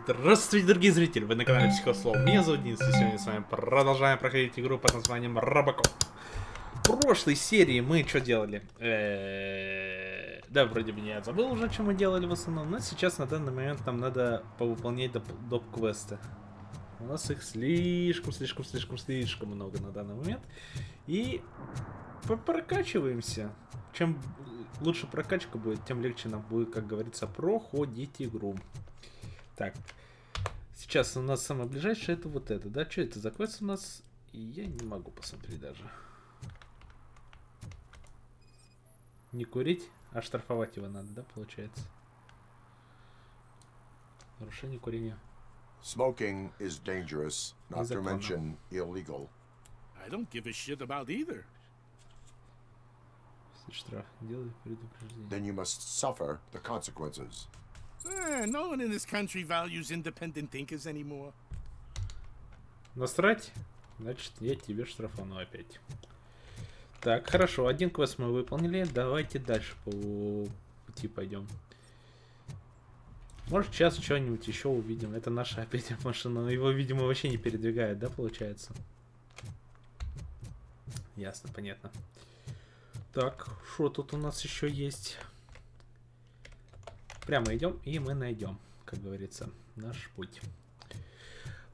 Здравствуйте, дорогие зрители! Вы на канале Psixoz. Меня зовут Денис, и сегодня с вами продолжаем проходить игру под названием RoboCop. В прошлой серии мы что делали? Да, вроде бы я забыл уже, что мы делали в основном, но сейчас на данный момент нам надо повыполнять доп-квесты. У нас их слишком много на данный момент. И прокачиваемся. Чем лучше прокачка будет, тем легче нам будет, как говорится, проходить игру. Так, сейчас у нас самое ближайшее это вот это, да? Что это за квест у нас? Я не могу посмотреть даже. Не курить, а штрафовать его надо, да, получается? Нарушение курения. Smoking is dangerous, not to mention illegal. I don't give a shit about either. Штраф, делай предупреждение. Then you must suffer the consequences. No one in this country values independent thinkers anymore. Насрать? Значит, я тебе штрафану опять. Так, хорошо, один квест мы выполнили. Давайте дальше по пути пойдем. Может, сейчас что-нибудь еще увидим. Это наша опять машина. Но его, видимо, вообще не передвигает, да, получается? Ясно, понятно. Так, что тут у нас еще есть? Прямо идем, и мы найдем, как говорится, наш путь.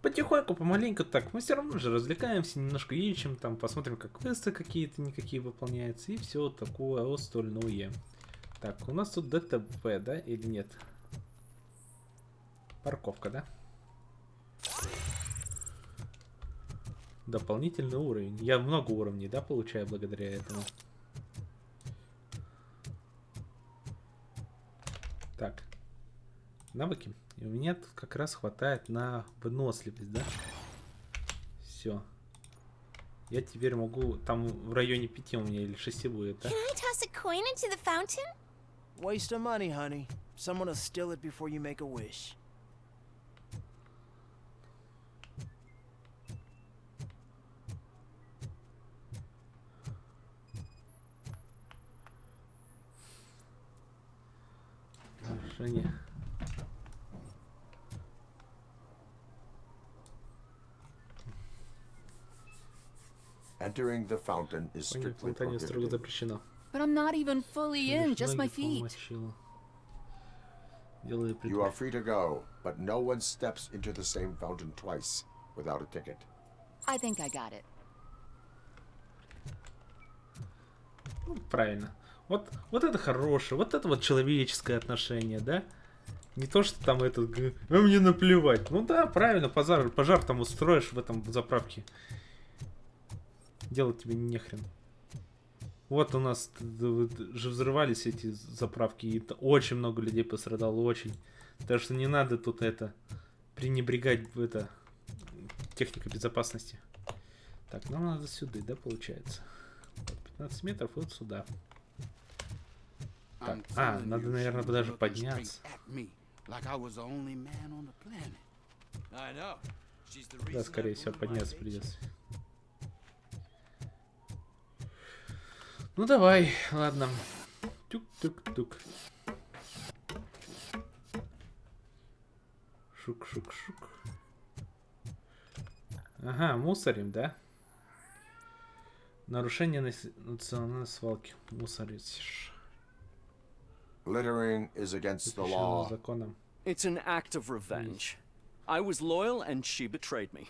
Потихоньку, помаленьку, так, мы все равно же развлекаемся, немножко ищем, там, посмотрим, как квесты какие-то, никакие выполняются, и все такое остальное. Так, у нас тут ДТП, да, или нет? Парковка, да? Дополнительный уровень. Я много уровней, да, получаю благодаря этому. Так, навыки. И у меня тут как раз хватает на выносливость, да? Все. Я теперь могу, там в районе 5 у меня или 6 будет, да? Waste of money, honey. Someone will steal it before you make a wish. Решение. Entering the fountain is strictly строго prohibited. запрещено. But I'm not even fully in, just my feet. You are free to go, but no one steps into the same fountain twice without a ticket. I think I got it. Правильно. Вот это хорошее, вот это вот человеческое отношение, да? Не то, что там это, а мне наплевать. Ну да, правильно, пожар там устроишь в этом заправке. Делать тебе нехрен. Вот у нас же взрывались эти заправки, и очень много людей пострадало, очень. Так что не надо тут это пренебрегать техникой безопасности. Так, нам надо сюда, да, получается? 15 метров вот сюда. Так, надо, наверное, даже подняться. Да, скорее всего, подняться придется. Ну давай, ладно. Тук-тук-тук. Шук-шук-шук. Ага, мусорим, да? Нарушение национальной свалки. Мусоришь. Littering is against the law. It's an act of revenge. I was loyal and she betrayed me.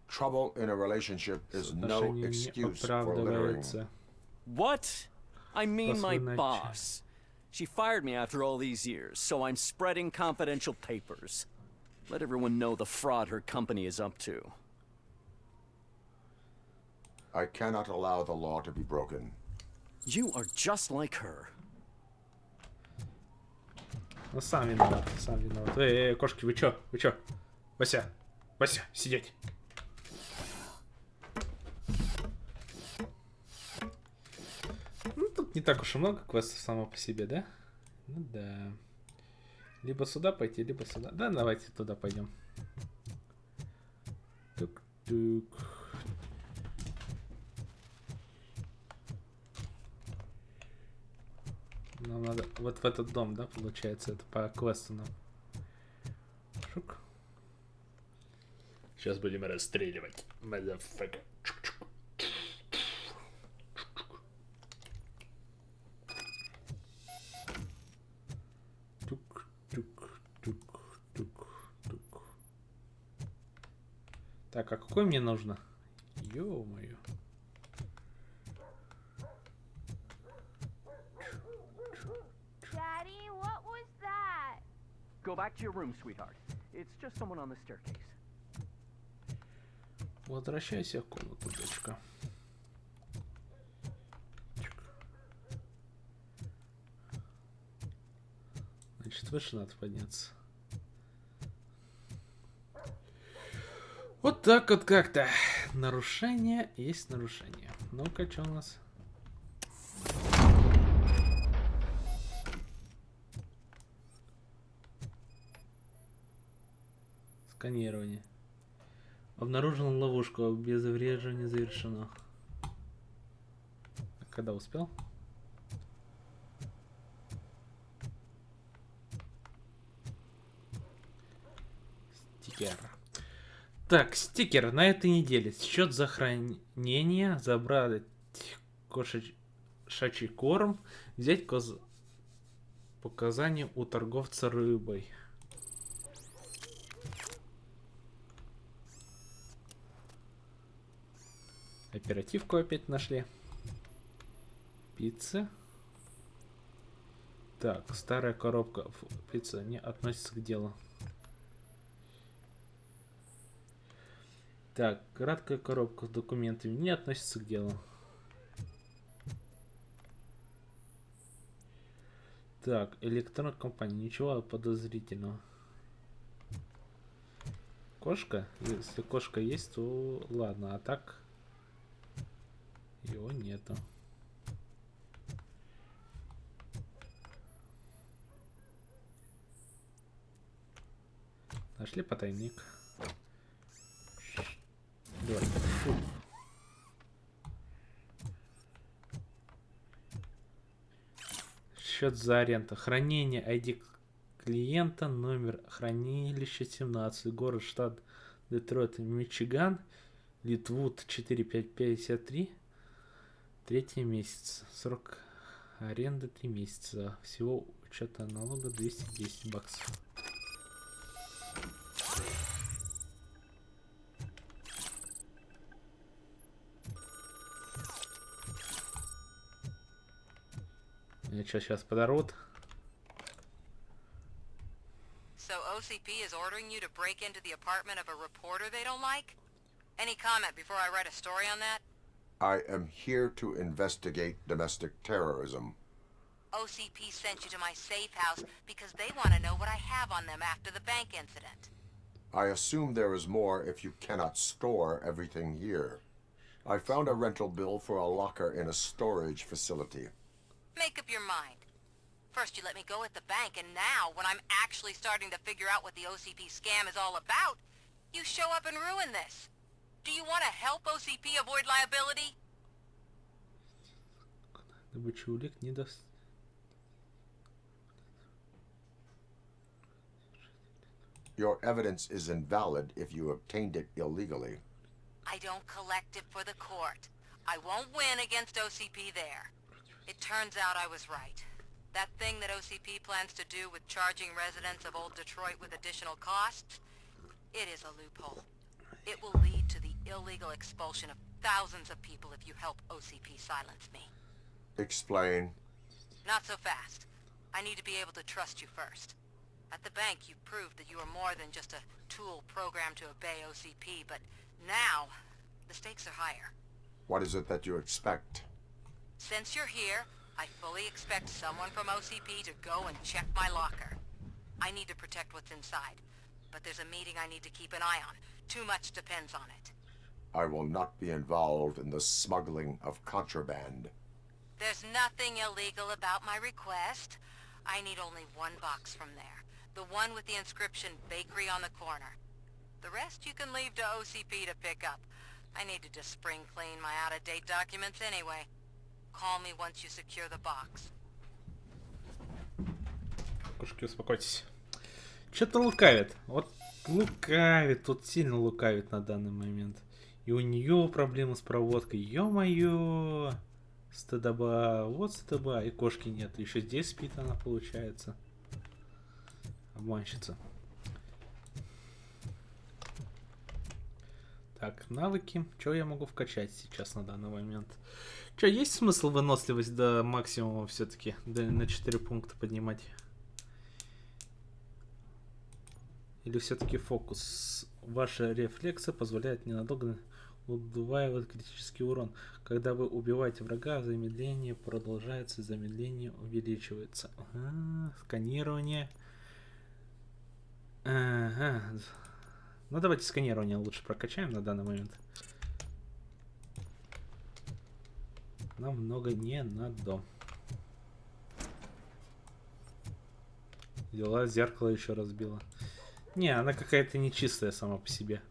Trouble in a relationship is no excuse for littering. What? I mean my boss. She fired me after all these years, so I'm spreading confidential papers. Let everyone know the fraud her company is up to. I cannot allow the law to be broken. You are just like her. Ну сам виноват, сам виноват. Кошки, вы чё? Вы чё? Вася, сидеть. Ну, тут не так уж и много квестов само по себе, да? Ну да. Либо сюда пойти, либо сюда. Да, давайте туда пойдем. Тук-тук. Нам надо вот в этот дом, да, получается, это по квесту нам. Шук. Сейчас будем расстреливать. Motherfucker. Тук-тук-тук-тук-тук. Так, а какой мне нужно? Ё-моё. Daddy, what was that? Go back to your room, sweetheart. It's just someone on the staircase. Возвращайся в комнату, дочка. Значит, выше надо подняться. Вот так вот как-то. Нарушение есть нарушение. Ну-ка, что у нас? Сканирование. Обнаружена ловушку. Обезвреживание завершено. Когда успел? Стикер. Так, стикер на этой неделе. Счет за хранение. Забрать кошачий корм. Взять показания у торговца рыбой. Оперативку опять нашли. Пицца. Так, старая коробка. Пицца не относится к делу. Так, краткая коробка с документами не относится к делу. Так, электронная компания. Ничего подозрительного. Кошка? Если кошка есть, то ладно. А так его нету. Нашли потайник. Давай. Фу. Счет за аренду. Хранение ID клиента. Номер хранилища 17. Город, штат Детройт, Мичиган. Литвуд 4553. Третий месяц. Срок аренды 3 месяца. Всего учета налога 210 баксов. Меня что, сейчас подорвут? So OCP is ordering you to break into the apartment of a reporter they don't like? Any comment before I write a story on that? I am here to investigate domestic terrorism. OCP sent you to my safe house because they want to know what I have on them after the bank incident. I assume there is more if you cannot store everything here. I found a rental bill for a locker in a storage facility. Make up your mind. First you let me go at the bank, and now, when I'm actually starting to figure out what the OCP scam is all about, you show up and ruin this. Do you want to help OCP avoid liability? Добыча улик не даст. Your evidence is invalid if you obtained it illegally. I don't collect it for the court. I won't win against OCP there. It turns out I was right. That thing that OCP plans to do with charging residents of Old Detroit with additional costs, it is a loophole. It will lead to the illegal expulsion of thousands of people if you help OCP silence me. Explain. Not so fast. I need to be able to trust you first. At the bank, you proved that you are more than just a tool programmed to obey OCP, but now, the stakes are higher. What is it that you expect? Since you're here, I fully expect someone from OCP to go and check my locker. I need to protect what's inside, but there's a meeting I need to keep an eye on. Too much depends on it. I will not be involved in the smuggling of contraband. There's nothing illegal about my request. I need only one box from there. The one with the inscription Bakery on the corner. The rest you can leave to OCP to pick up. I need to just spring clean my out-of-date documents anyway. Call me once you secure the box. Кошки, успокойтесь. Что-то лукавит. Вот лукавит. Тут сильно лукавит на данный момент. И у нее проблемы с проводкой. Ё-моё. Стыдоба. Вот стыдоба. И кошки нет. Еще здесь спит она, получается. Обманщица. Так, навыки. Что я могу вкачать сейчас на данный момент? Что, есть смысл выносливость до максимума все-таки? На 4 пункта поднимать? Или все-таки фокус? Ваши рефлексы позволяют ненадолго удваивать критический урон. Когда вы убиваете врага, замедление продолжается, замедление увеличивается. Ага, сканирование. Ага. Ну давайте сканирование лучше прокачаем на данный момент. Нам много не надо. Взяла зеркало, еще разбила. Не, она какая-то нечистая сама по себе.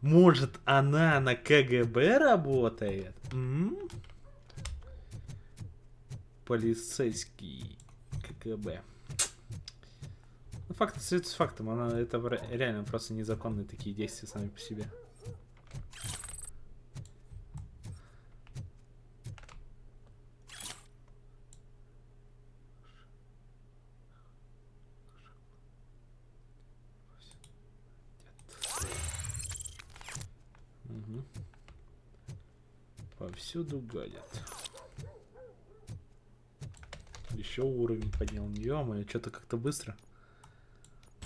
Может, она на КГБ работает? Полицейский КГБ. Ну, факт остается фактом. Это реально просто незаконные такие действия сами по себе. Угу. Повсюду гадят. Еще уровень поднял. Ё-моё, что-то как-то быстро.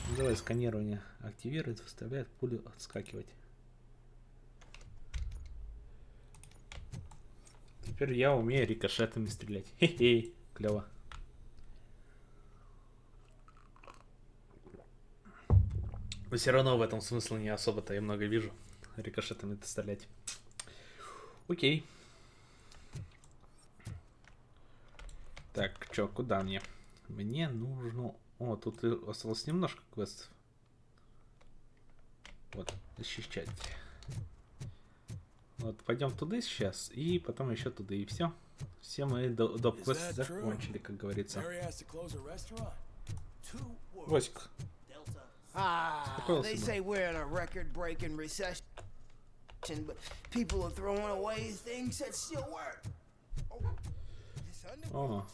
Ну, давай сканирование активирует, выставляет пулю отскакивать. Теперь я умею рикошетами стрелять. Хе-хе, клево. Но все равно в этом смысла не особо-то я много вижу. Рикошетами стрелять. Окей. Так, чё, куда мне? Мне нужно... О, тут и осталось немножко квестов. Вот, защищать. Вот, пойдем туда сейчас, и потом еще туда, и все. Все мы до квеста закончили, как говорится. Васик. They say we're in a record-breaking recession, but people are throwing away things that still work. О.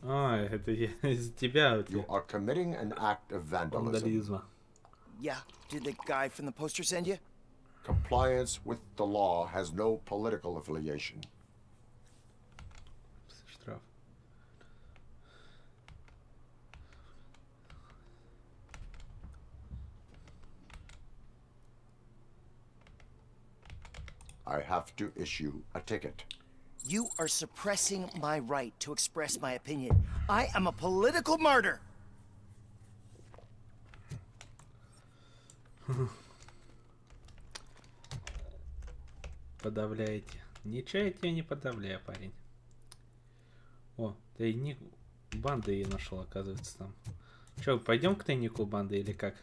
А, это из тебя. You are committing an act of vandalism. Yeah, did the guy from the poster send you? Compliance with the law has no political affiliation. Штраф. I have to issue a ticket. You are suppressing my right to express my opinion. I am a political martyr. Подавляете. Ничего я тебя не подавляю, парень. О, тайник банды я нашел, оказывается, там. Че, пойдем к тайнику банды или как?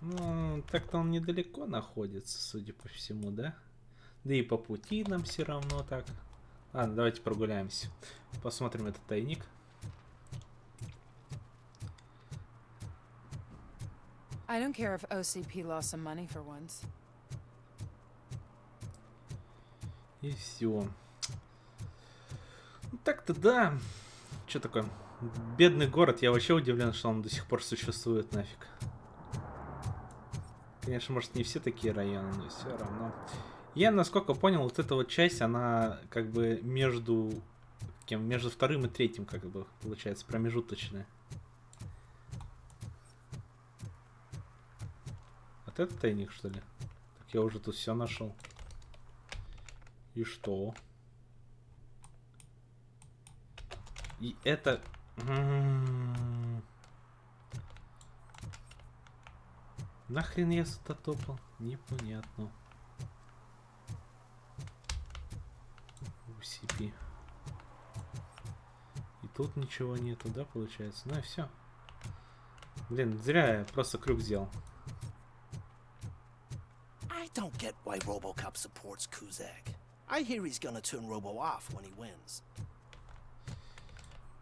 Ну, так-то он недалеко находится, судя по всему, да? Да и по пути нам все равно так. Ладно, давайте прогуляемся. Посмотрим этот тайник. I don't care if OCP lost some money for once. И все. Ну, так-то да. Че такое? Бедный город. Я вообще удивлен, что он до сих пор существует нафиг. Конечно, может, не все такие районы, но все равно. Я, насколько понял, вот эта вот часть, она как бы между вторым и третьим, как бы, получается, промежуточная. Вот это тайник, что ли? Так я уже тут все нашел. И что? И это... Нахрен я сюда топал? Непонятно. UCP. И тут ничего нету, да, получается? Ну и все. Блин, зря я просто крюк сделал. I don't get why RoboCop supports Kuzak. I hear he's gonna turn Robo off when he wins.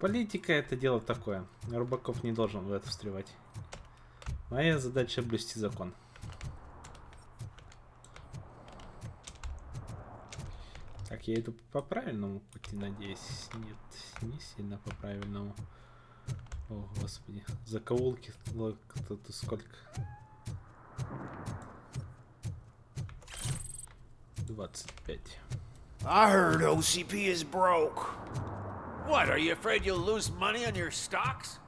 Политика это дело такое. Робокоп не должен в это встревать. Моя задача блюсти закон. Так, я иду по правильному пути, надеюсь. Нет, не сильно по правильному. О, господи. Закоулки кто-то сколько? 25. I heard OCP is broke. What, are you afraid you'll lose money on your stocks?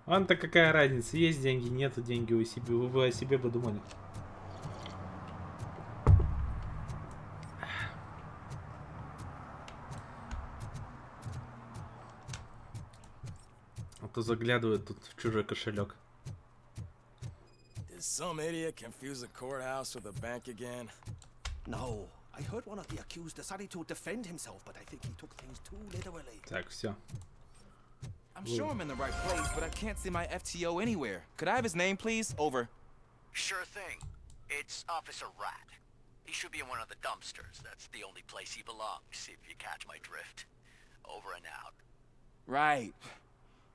Вам-то какая разница? Есть деньги, нету деньги у себя. Вы бы о себе подумали. А то заглядывают тут в чужой кошелек. Did some idiot confuse the courthouse with a bank again? No. I heard one of the accused decided to defend himself, but I think he took things too literally. Так, все. I'm sure I'm in the right place, but I can't see my FTO anywhere. Could I have his name, please? Over. Sure thing. It's Officer Rat. He should be in one of the dumpsters. That's the only place he belongs, if you catch my drift. Over and out. Right.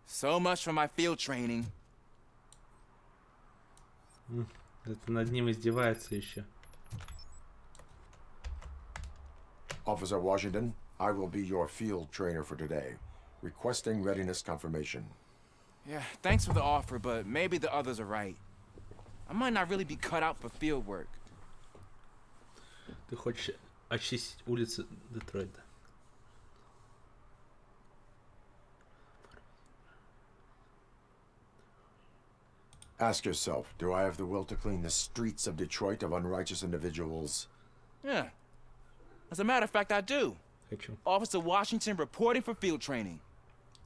So much for my field training. Это над ним издевается еще. Officer Washington, I will be your field trainer for today. Requesting readiness confirmation. Yeah, thanks for the offer, but maybe the others are right. I might not really be cut out for field work. Ты хочешь очистить улицы Детройта? Ask yourself, do I have the will to clean the streets of Detroit of unrighteous individuals? Yeah. As a matter of fact, I do. Хочу. Officer Washington reporting for field training.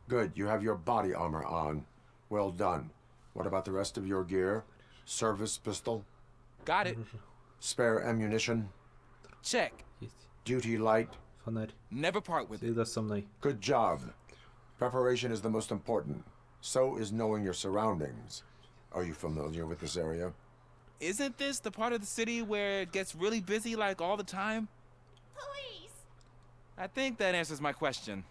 Good, you have your body armor on. Well done. What about the rest of your gear? Service pistol? Got it. Spare ammunition? Check. Есть. Duty light? Фонарь. Never part with it. Всегда со мной. Good job. Preparation is the most important. So is knowing your surroundings. Are you familiar with this area? Isn't this the part of the city where it gets really busy like all the time? Please, I think that answers my question.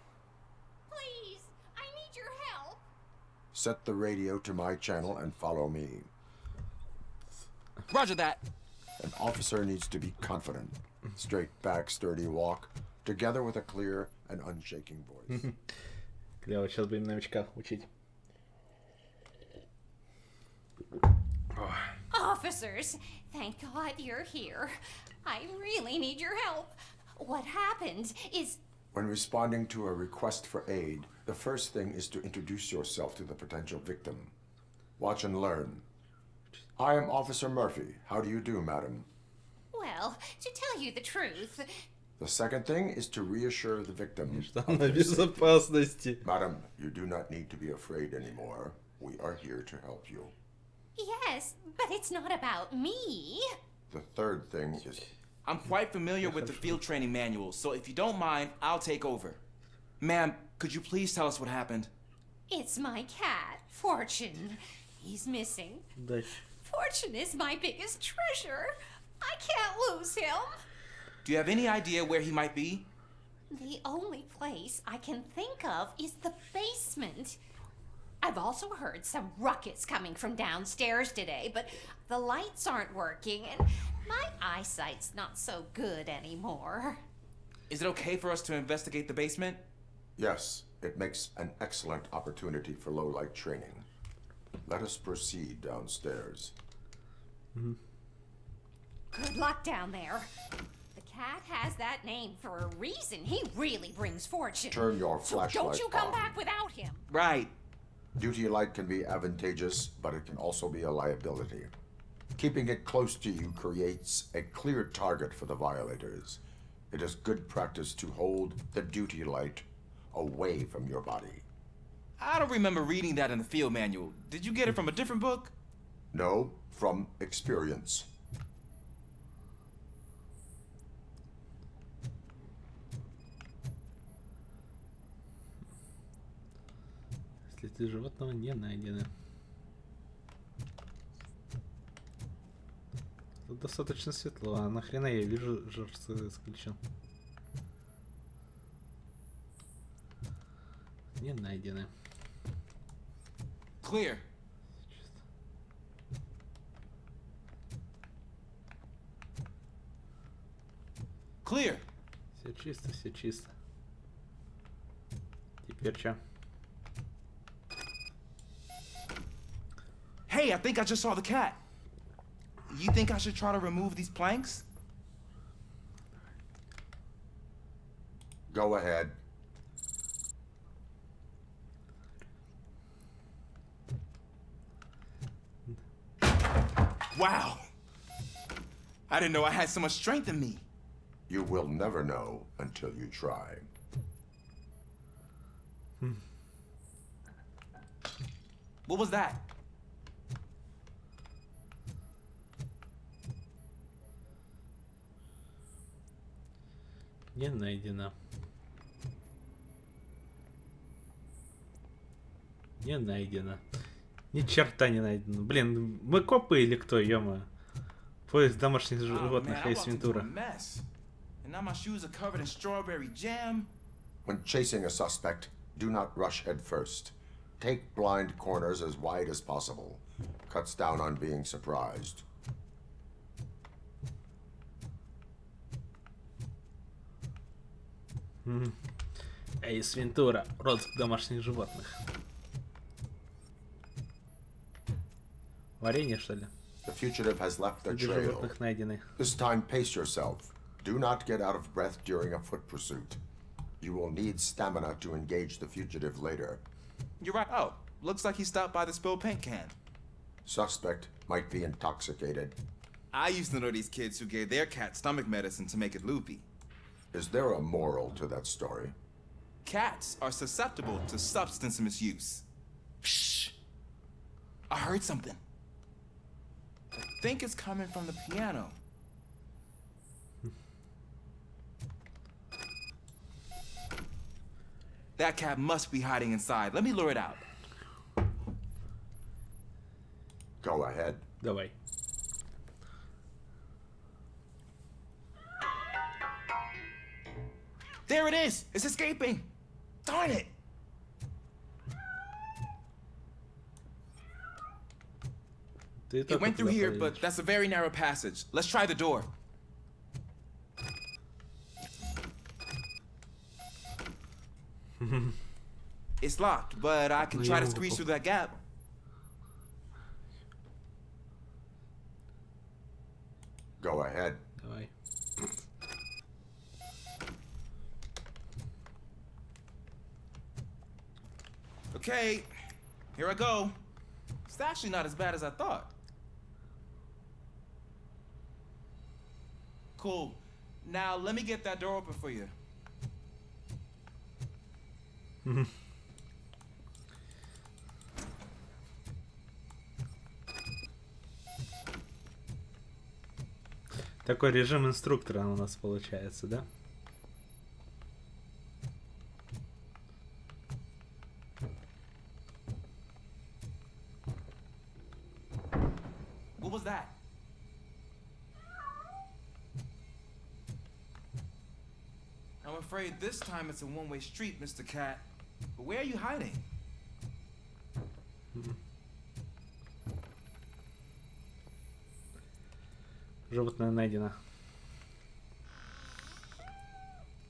please, I need your help. Set the radio to my channel and follow me. Roger that. An officer needs to be confident. Straight back, sturdy walk, together with a clear and unshaking voice. Клево, сейчас будем новичка учить. Officers, thank God you're here. I really need your help. What happened is... When responding to a request for aid, the first thing is to introduce yourself to the potential victim. Watch and learn. I am Officer Murphy. How do you do, madam? Well, to tell you the truth... The second thing is to reassure the victim. Что на безопасности. Madam, you do not need to be afraid anymore. We are here to help you. Yes, but it's not about me. The third thing is... I'm quite familiar with the field training manual, so if you don't mind, I'll take over. Ma'am, could you please tell us what happened? It's my cat, Fortune. He's missing. Дальше. Fortune is my biggest treasure. I can't lose him. Do you have any idea where he might be? The only place I can think of is the basement. I've also heard some ruckus coming from downstairs today, but the lights aren't working and my eyesight's not so good anymore. Is it okay for us to investigate the basement? Yes, it makes an excellent opportunity for low-light training. Let us proceed downstairs. Good luck down there. The cat has that name for a reason. He really brings fortune. Turn your So flashlight don't you come on. back without him. Right. Duty light can be advantageous, but it can also be a liability. Keeping it close to you creates a clear target for the violators. It is good practice to hold the duty light away from your body. I don't remember reading that in the field manual. Did you get it from a different book? No, from experience. Следы животного не найдены. Тут достаточно светло, а нахрена я вижу жирцы исключен. Не найдены. Clear. Clear. Все чисто, все чисто. Теперь что? Hey, I think I just saw the cat. You think I should try to remove these planks? Go ahead. Wow. I didn't know I had so much strength in me. You will never know until you try. What was that? Не найдено. Не найдено. Ни черта не найдено. Блин, мы копы или кто, ё-моё? Поиск домашних животных, Эйс Вентура. When chasing a suspect, do not rush head first. Take blind corners as wide as possible. Cuts down on being surprised. Эйс Вентура. Розыск домашних животных. Варенье, что ли? The fugitive has left the Следы trail. животных найдены. This time, pace yourself. Do not get out of breath during a foot pursuit. You will need stamina to engage the fugitive later. You're right. Oh, looks like he stopped by the spilled paint can. Suspect might be intoxicated. I used to know these kids who gave their cat stomach medicine to make it loopy. Is there a moral to that story? Cats are susceptible to substance misuse. Shh. I heard something. I think it's coming from the piano. That cat must be hiding inside. Let me lure it out. Go ahead. Давай. There it is! It's escaping! Darn it! It went through here, but that's a very narrow passage. Let's try the door. It's locked, but I can try to squeeze through that gap. Go ahead. Давай. Okay, here I go. It's actually not as bad as I thought. Cool. Now let me get that door open for you. Такой режим инструктора у нас получается, да? What was that? I'm afraid this time it's a one-way street, Mr. Cat. But where are you hiding? Животное найдено.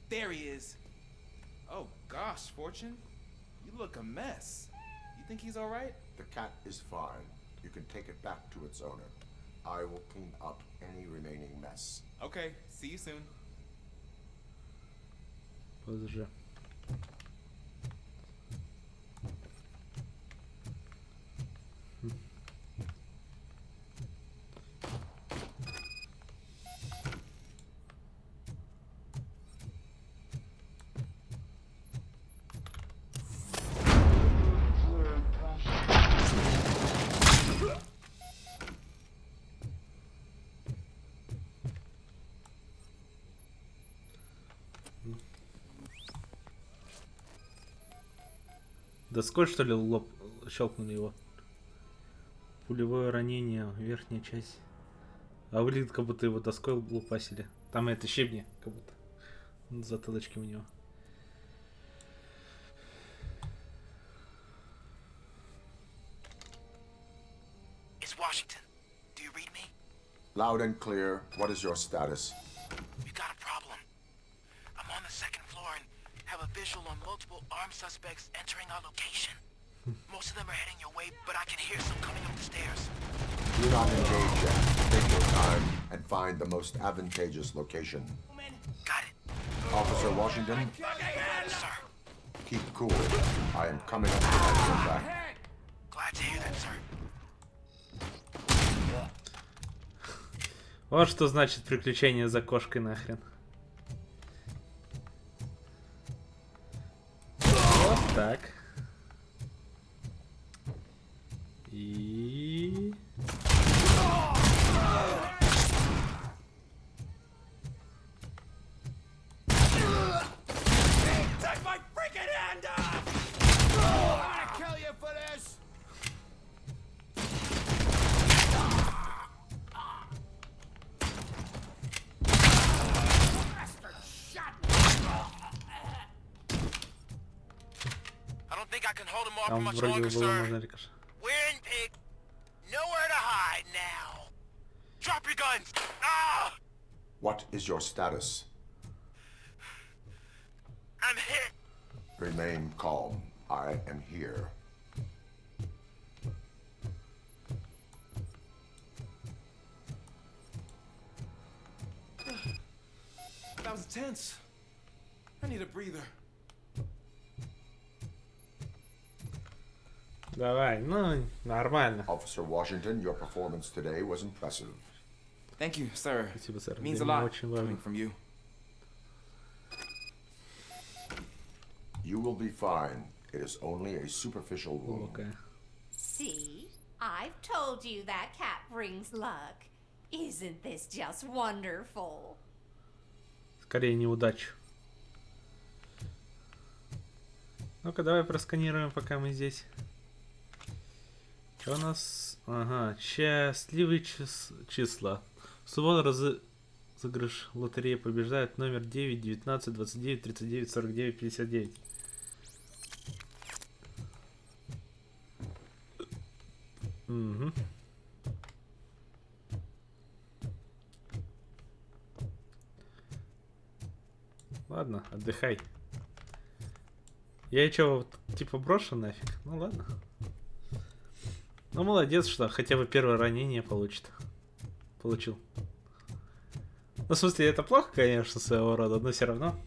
There he is. Oh gosh, Fortune. You look a mess. You think he's all right? The cat is fine. You can take it back to its owner. I will clean up any remaining mess. Okay, see you soon. Позже. доской, что ли, лоб щелкнули его? Пулевое ранение, верхняя часть. А выглядит, как будто его доской лупасили. Там это щебни, как будто. Затылочки у него. It's Washington. Do you read me? Loud and clear. What is your status? We got a problem. I'm on the second floor and have a visual on multiple armed suspects entering our location. Most of them are heading your way, but I can hear some coming up the stairs. Do not engage yet. Take your time and find the most advantageous location. Got it. Officer Washington, Sir. keep cool. I am coming up to have your back. Glad to hear that, sir. Вот что значит приключение за кошкой нахрен. Вот так. И... Take my freaking hand off! I'm gonna kill you for this! I don't think I can hold him off for Там much вроде longer, было sir. можно рикошет. We're in pig. Nowhere to hide now. Drop your guns! Ah! What is your status? I'm hit. Remain calm. I am here. That was tense. I need a breather. Давай, ну, нормально. Officer Washington, your performance today was impressive. Thank you, sir. Спасибо, сэр. It means Для a меня lot очень важно. coming from you. You will be fine. It is only a superficial wound. Глубокая. See? I've told you that cat brings luck. Isn't this just wonderful? Скорее неудачу. Ну-ка, давай просканируем, пока мы здесь. Что у нас? Ага, счастливые числа. В субботу розыгрыш лотереи побеждает номер 9, 19, 29, 39, 49, 59. Угу. Ладно, отдыхай. Я чё, вот, типа брошу нафиг? Ну ладно. Ну молодец, что хотя бы первое ранение получит. Получил. Ну в смысле, это плохо, конечно, своего рода, но все равно.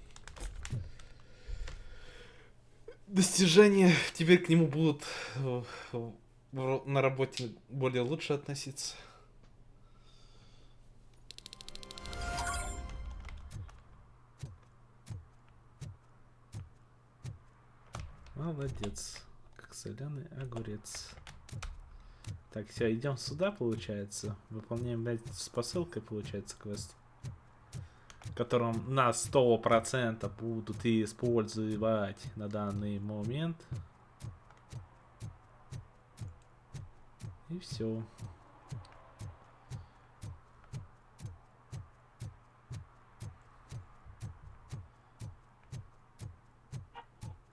Достижения теперь к нему будут на работе более лучше относиться. Молодец. Как соленый огурец. Так, все, идем сюда, получается. Выполняем, блядь, с посылкой, получается, квест. В котором на 100% будут использовать на данный момент. И все.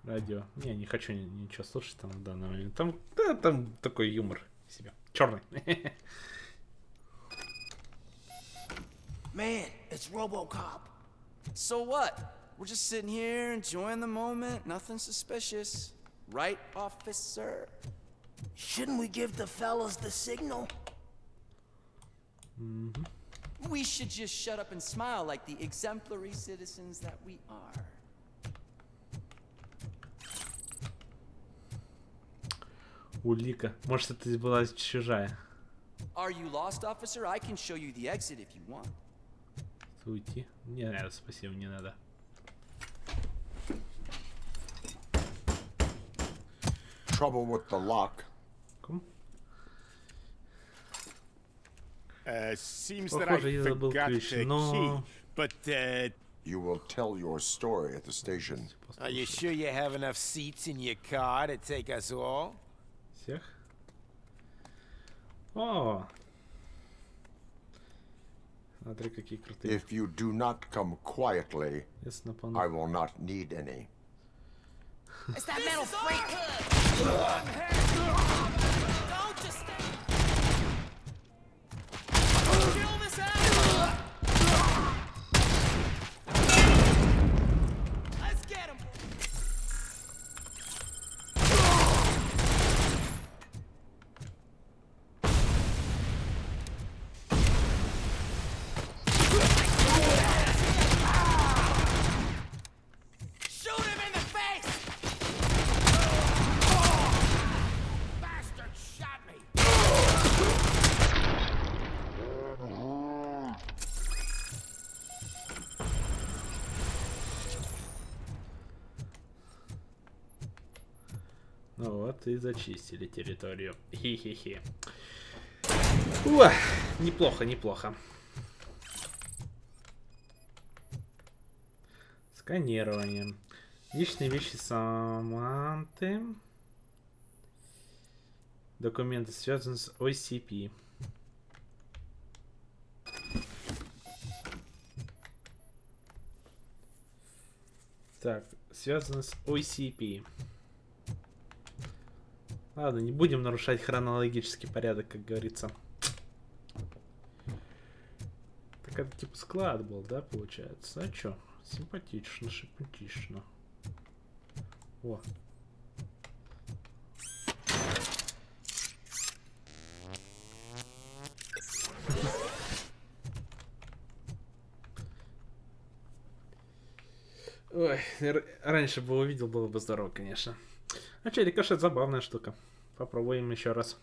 Радио. Не хочу ничего слушать там в данный момент. Там, да, там такой юмор себе. Черный. Man, it's RoboCop. So what? We're just sitting here enjoying the moment, nothing suspicious. Right, officer? Shouldn't we give the fellas the signal? We should just shut up and smile like the exemplary citizens that we are. Улика. Может, это была чужая. Are you lost, officer? I can show you the exit if you want. Уйти? Не надо, спасибо, не надо. Trouble with the lock. Seems that I Похоже, я забыл forgot ключ, the но... key, but You will tell your story at the station. Are you sure you have enough seats in your car to take us all? Всех? О! Смотри, какие крутые. If you do not come quietly, I will not need any. It's that metal freak! Don't just stay. Kill this animal! Let's get him! Shoot him in the face! Bastard shot me! Ну вот и зачистили территорию. Хи-хи-хи. Ух, неплохо, неплохо. Сканирование. Личные вещи Саманты. Документы связаны с OCP. Так, связано с OCP. Ладно, не будем нарушать хронологический порядок, как говорится. Так это типа склад был, да, получается? А чё? Симпатично, симпатично. О. Ой, раньше бы увидел, было бы здорово, конечно. А че, рикошет забавная штука. Попробуем еще раз.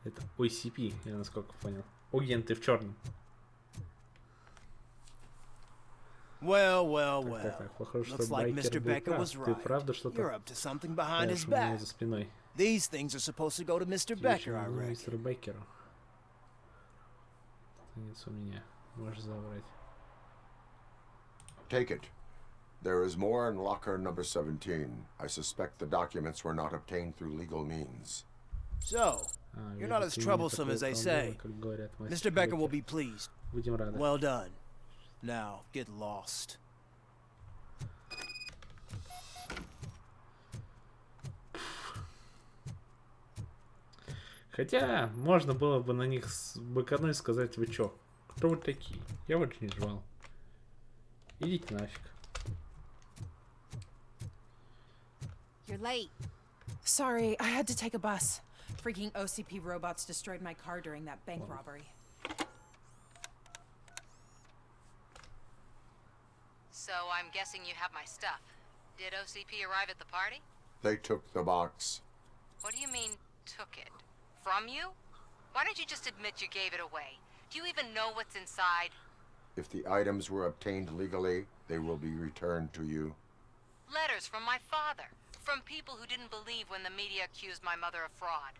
Это OCP, я насколько понял. Агенты в черном. Well. Так, похоже, что Looks like байкер Mr. был Becker прав. was Ты right. правда что-то You're up to something behind his у меня back. за спиной? These things are supposed to go to Mr. Becker, I reckon. Мистеру Беккеру. Конец у меня. Можешь забрать. Take it. There is more in locker number 17. I suspect the documents were not obtained through legal means. So, you're not as troublesome as they say. Mr. Becker will be pleased. Будем рады. Well done. Now, get lost. Хотя, можно было бы на них быкануть и сказать, вы чё? Кто вы такие? Я вот не жвал. Идите нафиг. You're late. Sorry, I had to take a bus. Freaking OCP robots destroyed my car during that bank robbery. So I'm guessing you have my stuff. Did OCP arrive at the party? They took the box. What do you mean, took it? From you? Why don't you just admit you gave it away? Do you even know what's inside? If the items were obtained legally, they will be returned to you. Letters from my father. From people who didn't believe when the media accused my mother of fraud.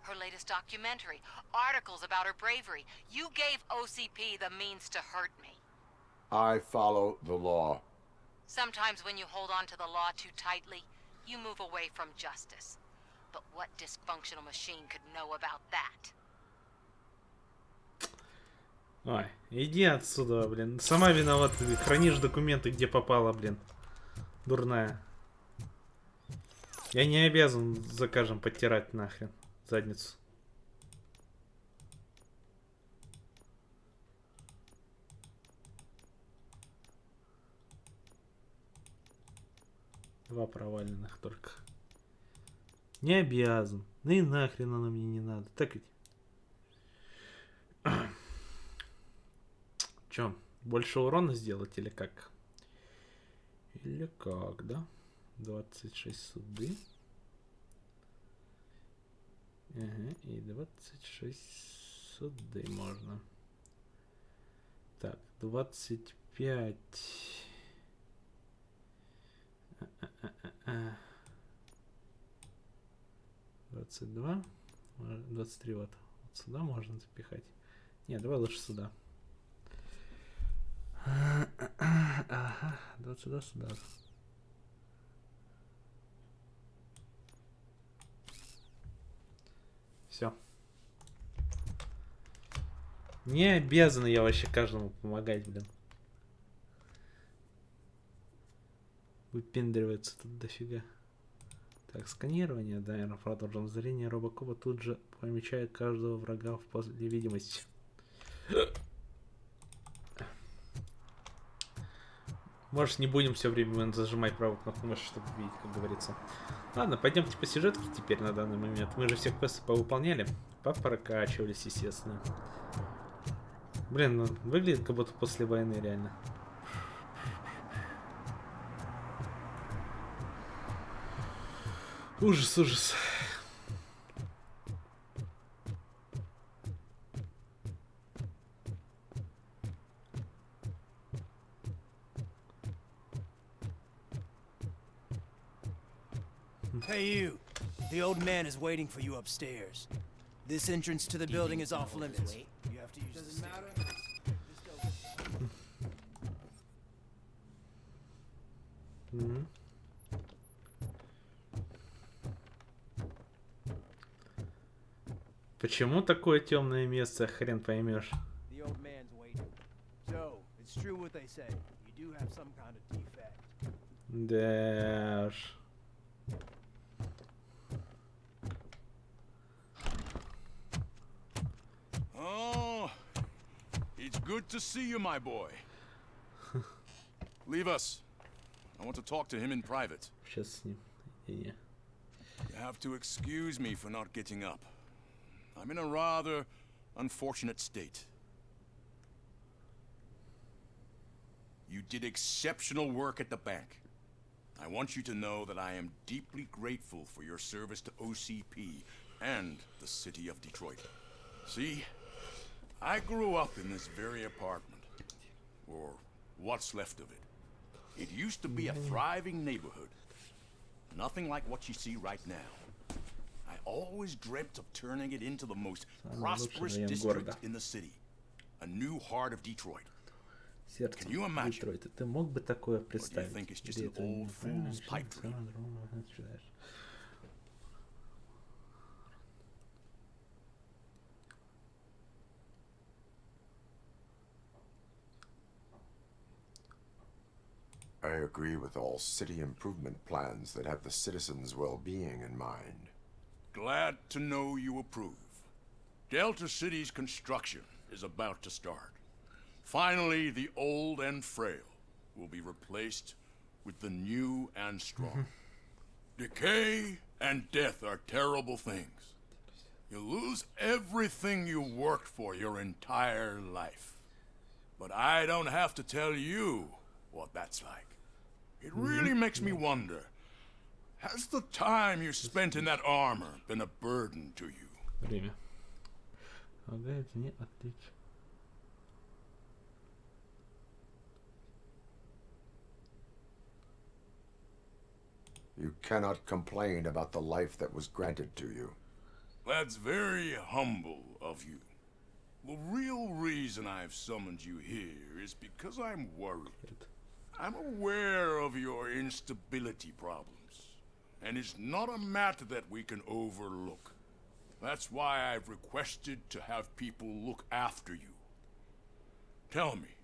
Her latest documentary. Articles about her bravery. You gave OCP the means to hurt me. I follow the law. Sometimes when you hold on to the law too tightly, you move away from justice. But what dysfunctional machine could know about that? Ой, иди отсюда, блин. Сама виновата, ты хранишь документы, где попала, блин. Дурная. Я не обязан, закажем, подтирать нахрен задницу. Два проваленных только. Не обязан. Ну и нахрен оно мне не надо. Так ведь. Чё, больше урона сделать или как? Или как, да? 26 суды. Ага, и 26 суды можно. Так, 25. 22. 23 вот. Вот сюда можно запихать. Нет, давай лучше сюда. Ага, да вот сюда, сюда. Все. Не обязан я вообще каждому помогать, блин. Выпендривается тут дофига. Так, сканирование, да, продолжим. Зрение робокопа тут же помечает каждого врага в поле видимости. Может, не будем все время зажимать правую кнопку мыши, чтобы видеть, как говорится. Ладно, пойдемте по сюжетке теперь на данный момент. Мы же все квесты повыполняли. Попрокачивались, естественно. Блин, ну, выглядит как будто после войны, реально. Ужас, ужас. Hey, you. The old man is waiting for you upstairs. This entrance to the building is off limits. You have to use the stairs. Почему такое темное место, хрен поймешь. The old man's waiting. So, it's true what they say. You do have some kind of defect. Да уж. Oh, it's good to see you, my boy. Leave us. I want to talk to him in private. Сейчас с ним. You have to excuse me for not getting up. I'm in a rather unfortunate state. You did exceptional work at the bank. I want you to know that I am deeply grateful for your service to OCP and the city of Detroit. See, I grew up in this very apartment, or what's left of it. It used to be a thriving neighborhood. Nothing like what you see right now. I always dreamt of turning it into the most prosperous district in the city. A new heart of Detroit. Сердце Детройта. Ты мог бы такое представить? Или это неправильно? I agree with all city improvement plans that have the citizens' well-being in mind. Glad to know you approve. Delta City's construction is about to start. Finally, the old and frail will be replaced with the new and strong. Decay and death are terrible things. You lose everything you worked for your entire life. But I don't have to tell you what that's like. It really makes me wonder, has the time you spent in that armor been a burden to you? Время. Ага, это не отлично. You cannot complain about the life that was granted to you. That's very humble of you. The real reason I've summoned you here is because I'm worried. I'm aware of your instability problems, and it's not a matter that we can overlook. That's why I've requested to have people look after you. Tell me,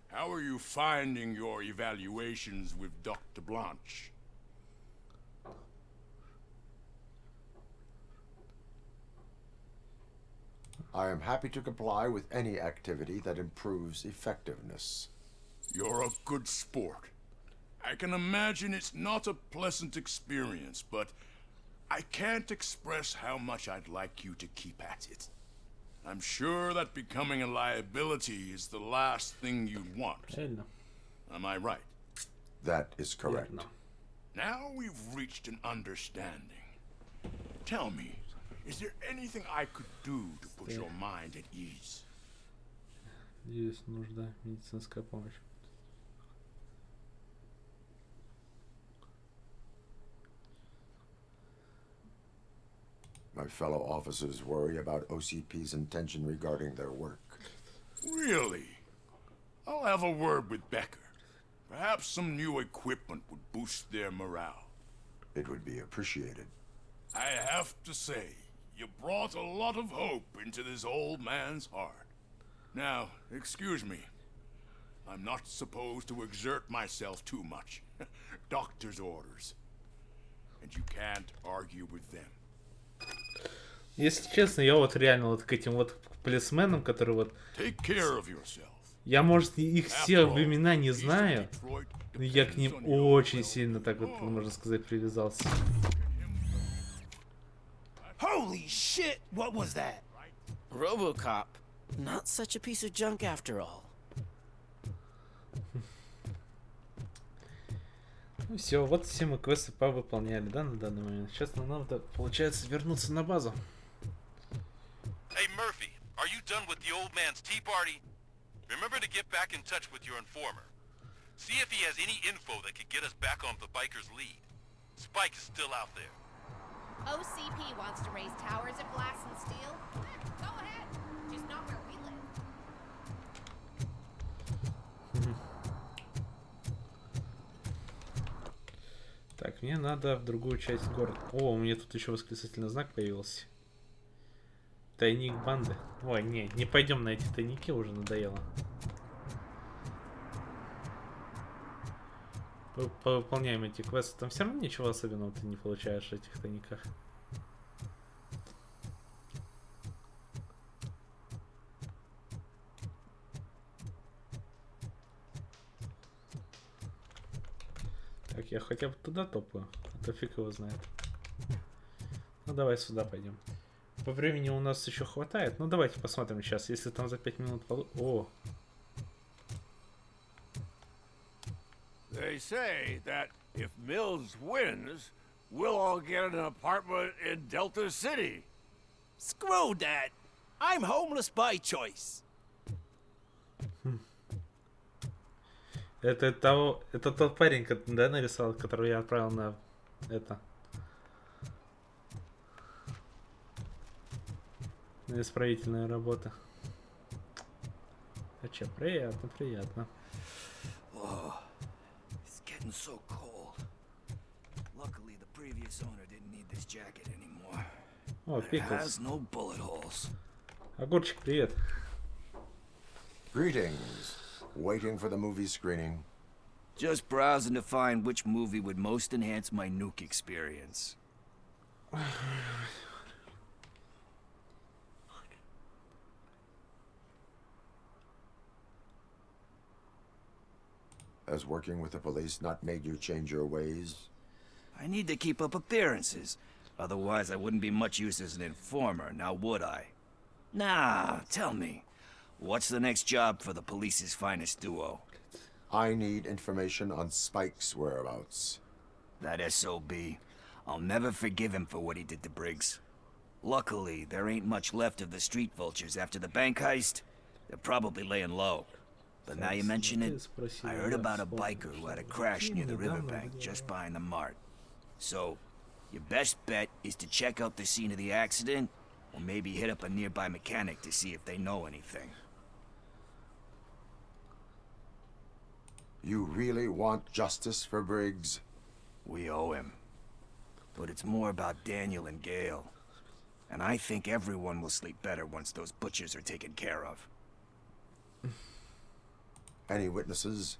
how are you finding your evaluations with Dr. Blanche? I am happy to comply with any activity that improves effectiveness. You're a good sport. I can imagine it's not a pleasant experience, but I can't express how much I'd like you to keep at it. I'm sure that becoming a liability is the last thing you want. Am I right? That is correct. Now we've reached an understanding. Tell me, is there anything I could do to put your mind at ease? Здесь нужна медицинская помощь. My fellow officers worry about OCP's intention regarding their work. Really? I'll have a word with Becker. Perhaps some new equipment would boost their morale. It would be appreciated. I have to say, you brought a lot of hope into this old man's heart. Now, excuse me. I'm not supposed to exert myself too much. Doctor's orders. And you can't argue with them. Если честно, я вот реально вот к этим вот полисменам, которые вот... Take care of yourself. Я, может, их все имена не знаю, но я к ним очень сильно, так вот, можно сказать, привязался. Holy shit! What was that? RoboCop. Not such a piece of junk after all. Ну все, вот все мы квесты повыполняли, да, на данный момент. Сейчас нам надо, получается, вернуться на базу. Hey Murphy, are you done with the old man's tea party? Remember to get back in touch with your informer. See if he has any info that could get us back on the biker's lead. Spike is still out there. OCP wants to raise towers of glass and steel? Go ahead. Just not where we live. Так, мне надо в другую часть города. О, у меня тут еще восклицательный знак появился. Тайник банды. Ой, не пойдем на эти тайники, уже надоело. Повыполняем эти квесты. Там все равно ничего особенного ты не получаешь в этих тайниках. Так, я хотя бы туда топаю, а то фиг его знает. Ну давай сюда пойдем. По времени у нас еще хватает. Ну давайте посмотрим сейчас, если там за 5 минут О! They say that if Mills wins, we'll all get an apartment in Delta City. Screw that! I'm homeless by choice. Это тот парень, да, нарисовал, которого я отправил на это. На исправительная работа. А че, приятно, приятно. It's getting so cold. Luckily, the previous owner didn't need this jacket anymore. О, Psixoz. Has no bullet holes. Огурчик, привет. Greetings. Waiting for the movie screening. Just browsing to find which movie would most enhance my nuke experience. Has working with the police not made you change your ways? I need to keep up appearances. Otherwise, I wouldn't be much use as an informer, now would I? Nah, tell me. What's the next job for the police's finest duo? I need information on Spike's whereabouts. That SOB. I'll never forgive him for what he did to Briggs. Luckily, there ain't much left of the street vultures after the bank heist. They're probably laying low. But now you mention it, I heard about a biker who had a crash near the riverbank just behind the mart. So, your best bet is to check out the scene of the accident, or maybe hit up a nearby mechanic to see if they know anything. You really want justice for Briggs? We owe him. But it's more about Daniel and Gale. And I think everyone will sleep better once those butchers are taken care of. Any witnesses?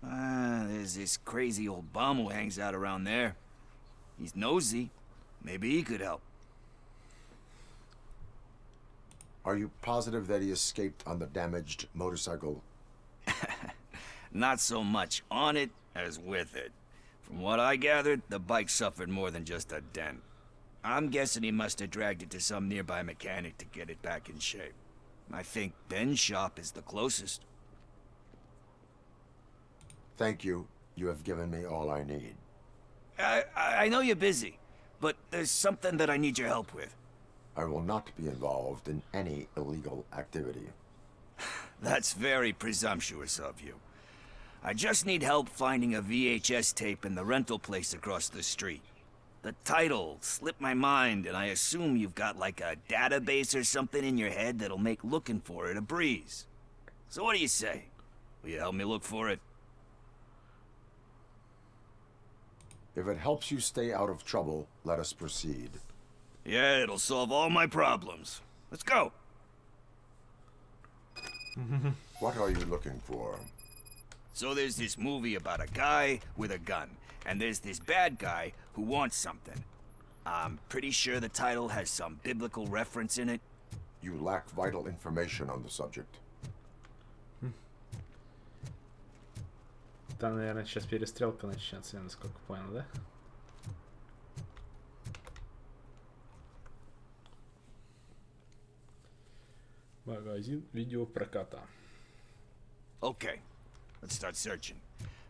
There's this crazy old bum who hangs out around there. He's nosy. Maybe he could help. Are you positive that he escaped on the damaged motorcycle? Not so much on it as with it. From what I gathered, the bike suffered more than just a dent. I'm guessing he must have dragged it to some nearby mechanic to get it back in shape. I think Ben's shop is the closest. Thank you. You have given me all I need. I know you're busy, but there's something that I need your help with. I will not be involved in any illegal activity. That's very presumptuous of you. I just need help finding a VHS tape in the rental place across the street. The title slipped my mind, and I assume you've got like a database or something in your head that'll make looking for it a breeze. So what do you say? Will you help me look for it? If it helps you stay out of trouble, let us proceed. Yeah, it'll solve all my problems. Let's go. What are you looking for? So there's this movie about a guy with a gun, and there's this bad guy who wants something. I'm pretty sure the title has some biblical reference in it. You lack vital information on the subject. Там, наверное, сейчас перестрелка начнется, я насколько понял, да? Магазин видеопроката. Okay, let's start searching.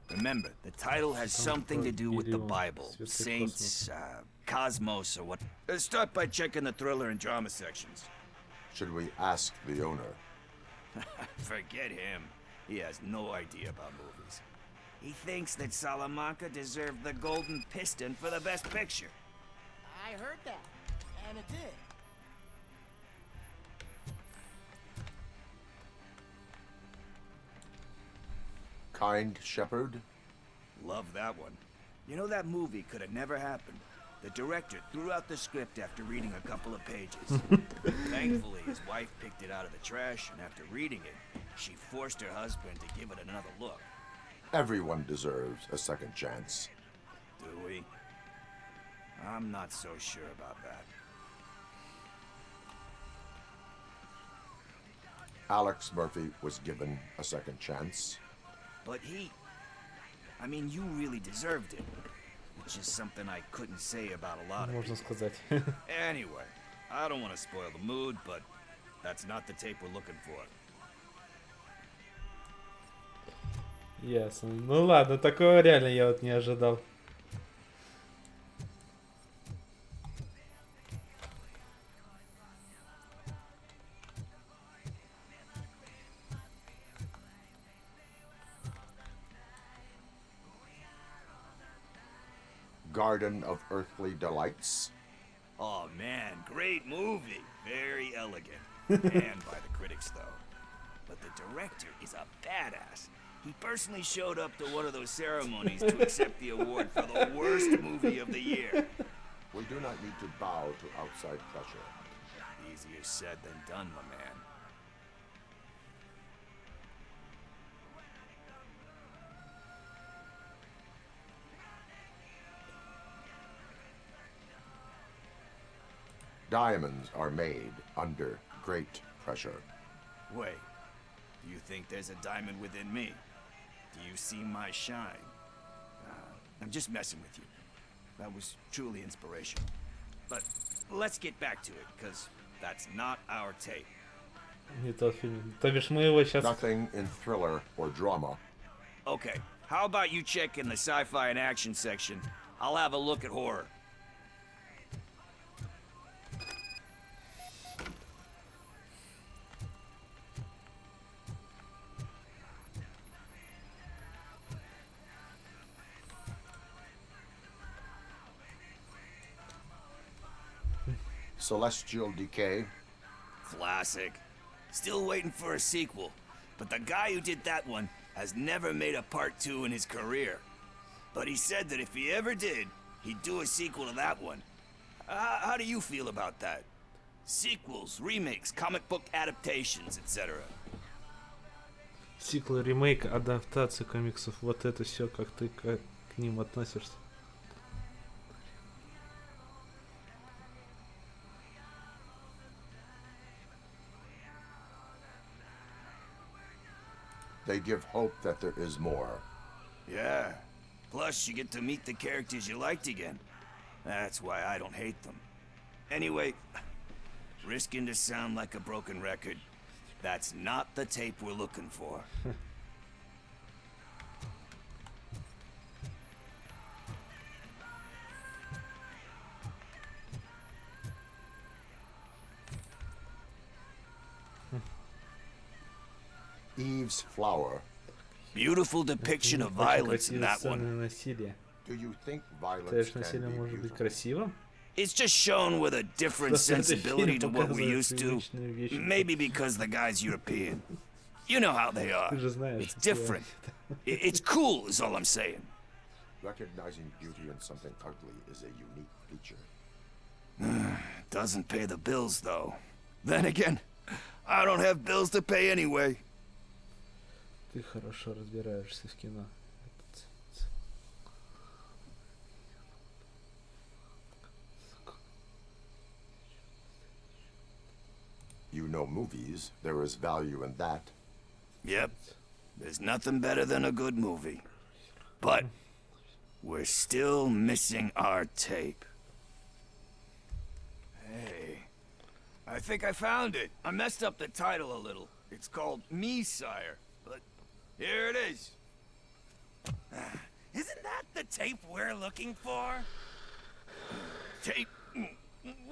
Remember, the title has something to do with the Bible, saints, cosmos, or what. Let's start by checking the thriller and drama sections. Should we ask the owner? Forget him. He has no idea about movies. He thinks that Salamanca deserved the Golden Piston for the Best Picture. I heard that, and it did. Kind Shepherd? Love that one. You know, that movie could have never happened. The director threw out the script after reading a couple of pages. Thankfully, his wife picked it out of the trash, and after reading it, she forced her husband to give it another look. Everyone deserves a second chance. Do we? I'm not so sure about that. Alex Murphy was given a second chance. But I mean, you really deserved it. Which is something I couldn't say about a lot of Можно people. сказать. Anyway, I don't want to spoil the mood, but that's not the tape we're looking for. Ясно. Ну ладно, такого реально я вот не ожидал. Garden of Earthly Delights. Oh man, great movie. Very elegant. Banned by the critics, though. But the director is a badass. He personally showed up to one of those ceremonies to accept the award for the worst movie of the year. We do not need to bow to outside pressure. Easier said than done, my man. Diamonds are made under great pressure. Wait, do you think there's a diamond within me? Do you see my shine? I'm just messing with you. That was truly inspirational. But let's get back to it, because that's not our tape. Не тот фильм. То бишь мы его сейчас... Nothing in thriller or drama. Okay, how about you check in the sci-fi and action section? I'll have a look at horror. Celestial Decay. Classic. Still waiting for a sequel, but the guy who did that one has never made a part 2 in his career. But he said that if he ever did, he'd do a sequel to that one. How do you feel about that? Sequels, remakes, comic book adaptations, etc. Сиквел, ремейк, адаптация комиксов. Вот это все, как ты к ним относишься? They give hope that there is more. Yeah. Plus, you get to meet the characters you liked again. That's why I don't hate them. Anyway, risking to sound like a broken record, that's not the tape we're looking for. Eve's Flower. Beautiful depiction of violence in that one. Do you think violence Считаешь, can насилие be может быть beautiful? красивым? It's just shown with a different sensibility to what we're used to. Maybe because the guy's European. You know how they are. It's different. It's cool, is all I'm saying. Recognizing beauty in something ugly is a unique feature. Doesn't pay the bills, though. Then again, I don't have bills to pay anyway. Ты хорошо разбираешься в кино. You know movies. There is value in that. Yep. There's nothing better than a good movie. But we're still missing our tape. Hey, I think I found it. I messed up the title a little. It's called Me, Sire. But here it is. Isn't that the tape we're looking for? Tape?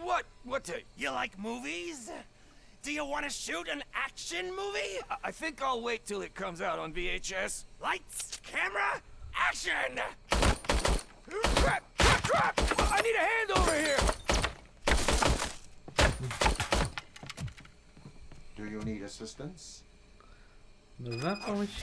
What? What tape? You like movies? Do you want to shoot an action movie? I think I'll wait till it comes out on VHS. Lights, camera, action! Crap! Crap! Crap! I need a hand over here! Do you need assistance? Нужна помощь?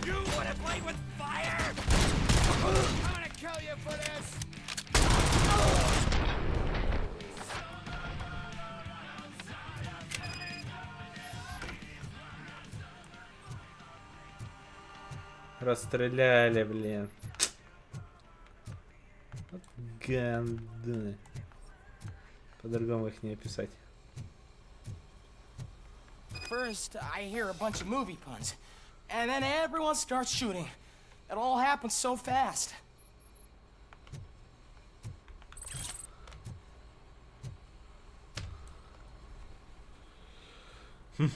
You wanna play with fire? I'm gonna kill you for this! Расстреляли, блин. Вот гандоны. По-другому их не описать. First, I hear a bunch of movie puns, and then everyone starts shooting. It all happens so fast.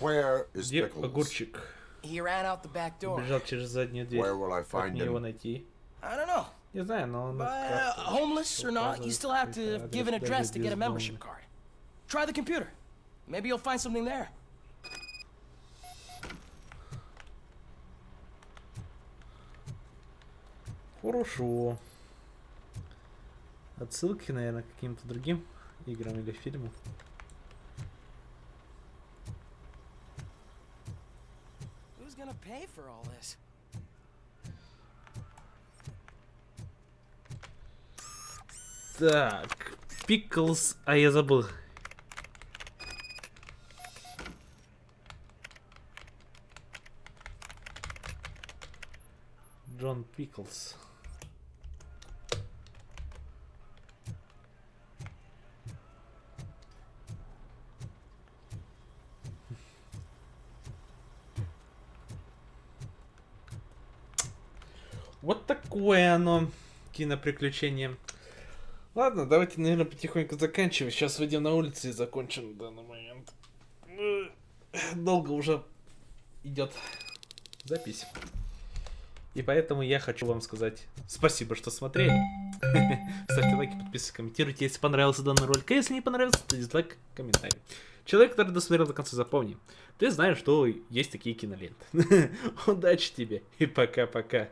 Where is Где Pickles? огурчик? He ran out the back door. Бежал через заднюю дверь. Where will I Как find мне him? его найти? I don't know. Не знаю, но он... But homeless or not, you still have to give an address to get a membership card. Try the computer. Maybe you'll find something there. Хорошо. Отсылки, наверное, к каким-то другим играм или фильмам. Who's gonna pay for all this? Так, Пиклз, а я забыл. Джон Пиклз. Вот такое оно, киноприключение. Ладно, давайте, наверное, потихоньку заканчивать. Сейчас выйдем на улицу и закончим в данный момент. Долго уже идет запись. И поэтому я хочу вам сказать спасибо, что смотрели. Ставьте лайки, подписывайтесь, комментируйте, если понравился данный ролик. А если не понравился, то дизлайк, комментарий. Человек, который досмотрел до конца, запомни. Ты знаешь, что есть такие киноленты. Удачи тебе и пока-пока.